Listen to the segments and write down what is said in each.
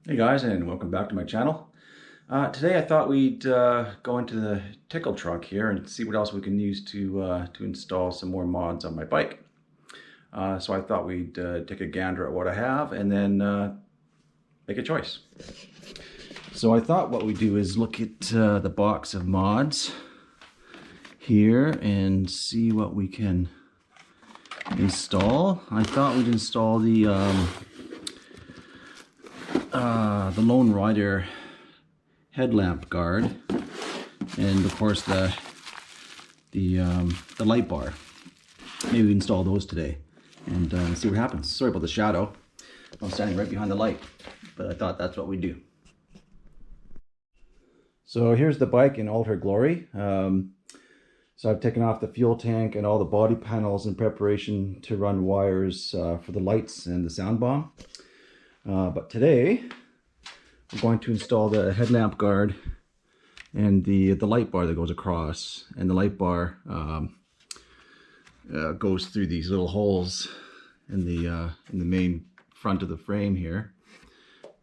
Hey guys, and welcome back to my channel. Today I thought we'd go into the tickle trunk here and see what else we can use to install some more mods on my bike. So I thought we'd take a gander at what I have and then make a choice. So I thought what we'd do is look at the box of mods here and see what we can install. I thought we'd install the Lone Rider Headlamp Guard, and of course the light bar. Maybe we install those today and see what happens. Sorry about the shadow. I'm standing right behind the light, but I thought that's what we do. So here's the bike in all her glory. So I've taken off the fuel tank and all the body panels in preparation to run wires for the lights and the sound bomb. But today we're going to install the headlamp guard and the light bar that goes across. And the light bar goes through these little holes in the main front of the frame here.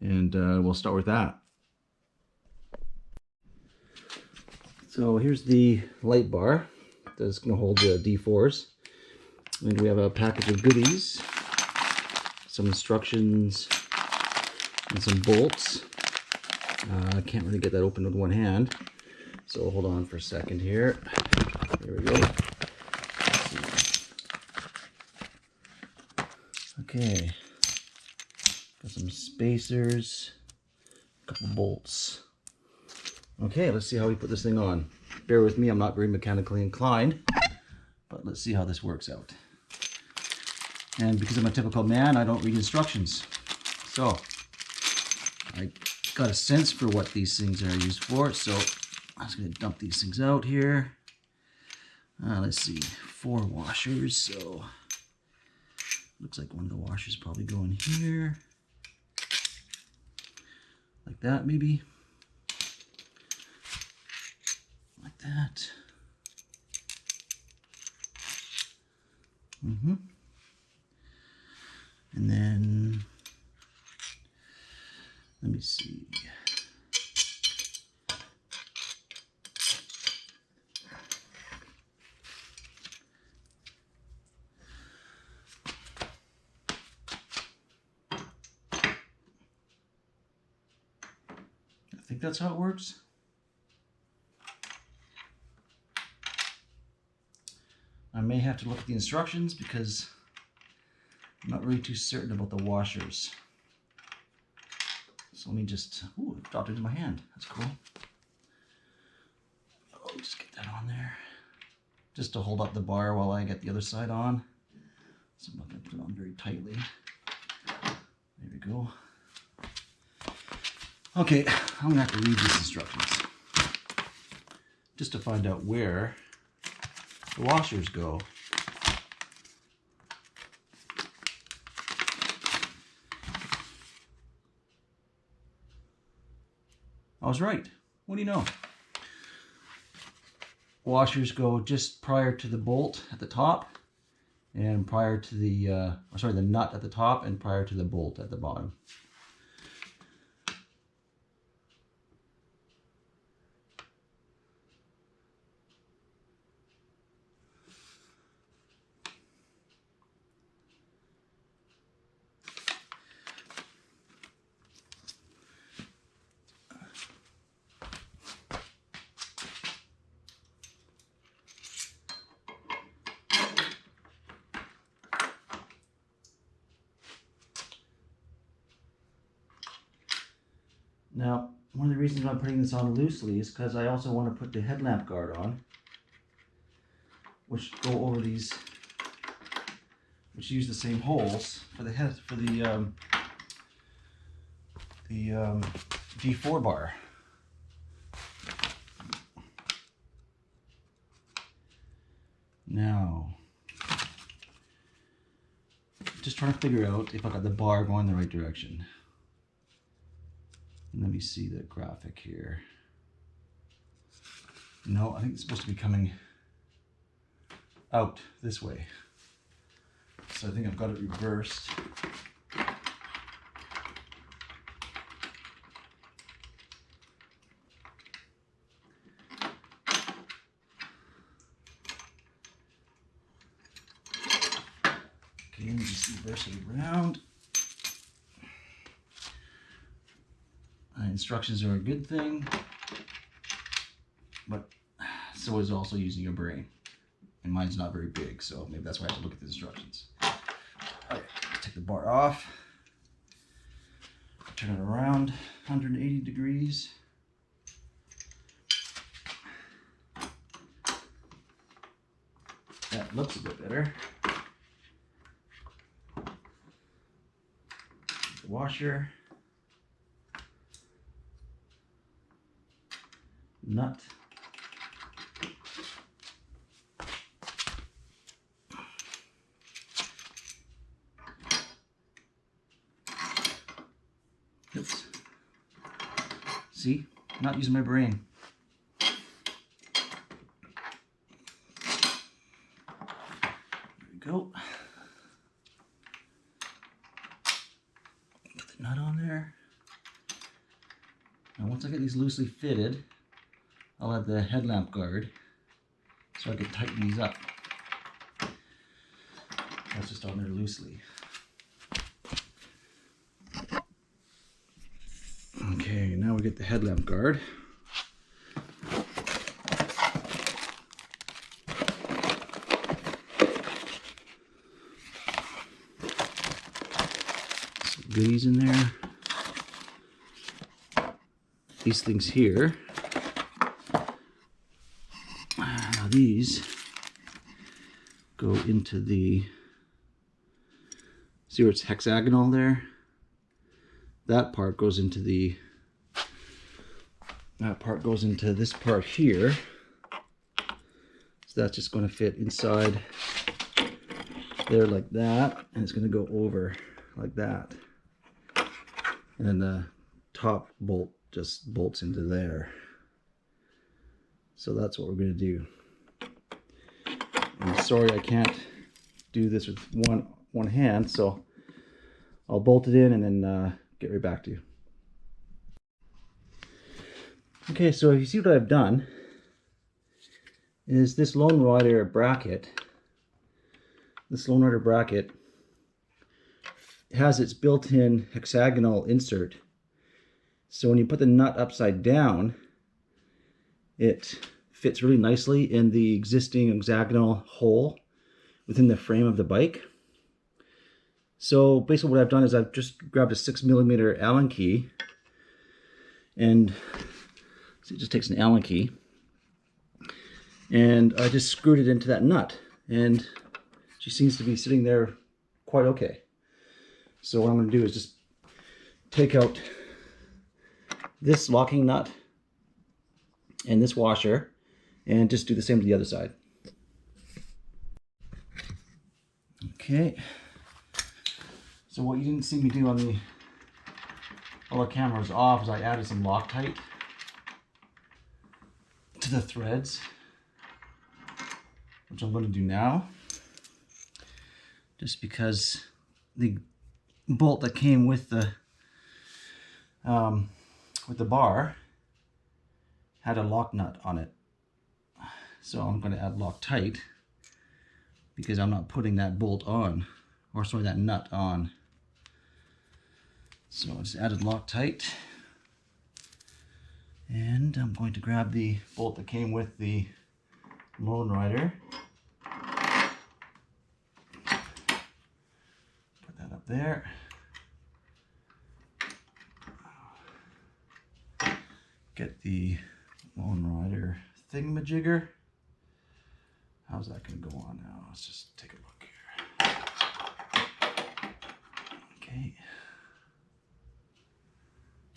And we'll start with that. So here's the light bar that's going to hold the D4s. And we have a package of goodies, some instructions, and some bolts. I can't really get that open with one hand, so hold on for a second here. There we go. Okay, got some spacers, a couple bolts. Okay, let's see how we put this thing on. Bear with me, I'm not very mechanically inclined, but let's see how this works out. And because I'm a typical man, I don't read instructions. So I got a sense for what these things are used for, so I'm just going to dump these things out here. Let's see, 4 washers, so looks like one of the washers probably go in here, like that maybe, like that. And then let me see. I think that's how it works. I may have to look at the instructions because I'm not really too certain about the washers. So let me just, ooh, it dropped into my hand. That's cool. Oh, just get that on there. Just to hold up the bar while I get the other side on. So I'm not going to put it on very tightly. There we go. Okay, I'm going to have to read these instructions just to find out where the washers go. I was right. What do you know? Washers go just prior to the bolt at the top and prior to the, the nut at the top and prior to the bolt at the bottom. Now, one of the reasons I'm putting this on loosely is because I also want to put the headlamp guard on, which go over these, which use the same holes for the head for the D4 bar. Now, just trying to figure out if I got the bar going the right direction. Let me see the graphic here. No, I think it's supposed to be coming out this way. So I think I've got it reversed. reverse it around. Instructions are a good thing, but so is also using your brain. And mine's not very big, so maybe that's why I have to look at the instructions. Okay, take the bar off, turn it around 180 degrees. That looks a bit better. The washer, nut. Oops. See? Not using my brain. There we go. Get the nut on there. Now once I get these loosely fitted, I'll add the headlamp guard so I can tighten these up. That's just on there loosely. Okay, now we get the headlamp guard. Some goodies in there. These things here. Now these go into the, see where it's hexagonal there? That part goes into the, that part goes into this part here. So that's just going to fit inside there like that, and it's going to go over like that. And then the top bolt just bolts into there. So that's what we're going to do. I'm sorry I can't do this with one hand, so I'll bolt it in and then get right back to you. Okay, so you see what I've done is this Lone Rider bracket. This Lone Rider bracket has its built-in hexagonal insert. So when you put the nut upside down, it fits really nicely in the existing hexagonal hole within the frame of the bike. So basically what I've done is I've just grabbed a 6mm Allen key, and so it just takes an Allen key, and I just screwed it into that nut, and she seems to be sitting there quite okay. So what I'm going to do is just take out this locking nut and this washer and just do the same to the other side. Okay. So what you didn't see me do on the, while the camera was off, is I added some Loctite to the threads, which I'm going to do now, just because the bolt that came with the bar had a lock nut on it. So I'm going to add Loctite because I'm not putting that bolt on, or sorry, that nut on. So I just added Loctite, and I'm going to grab the bolt that came with the Lone Rider. Put that up there. Get the Lone Rider thingamajigger. How's that going to go on now? Let's just take a look here. Okay.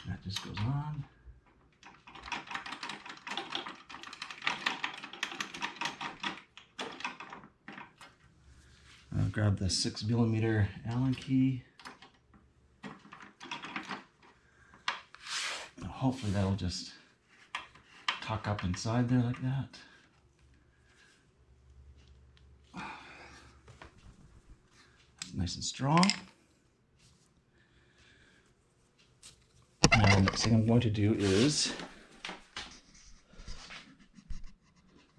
That just goes on. I'll grab the 6mm Allen key. Hopefully that'll just tuck up inside there like that. That's nice and strong. Now the next thing I'm going to do is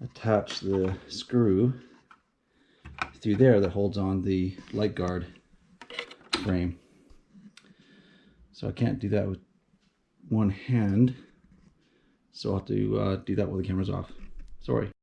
attach the screw through there that holds on the light guard frame. So I can't do that with one hand. So I'll have to do that while the camera's off. Sorry.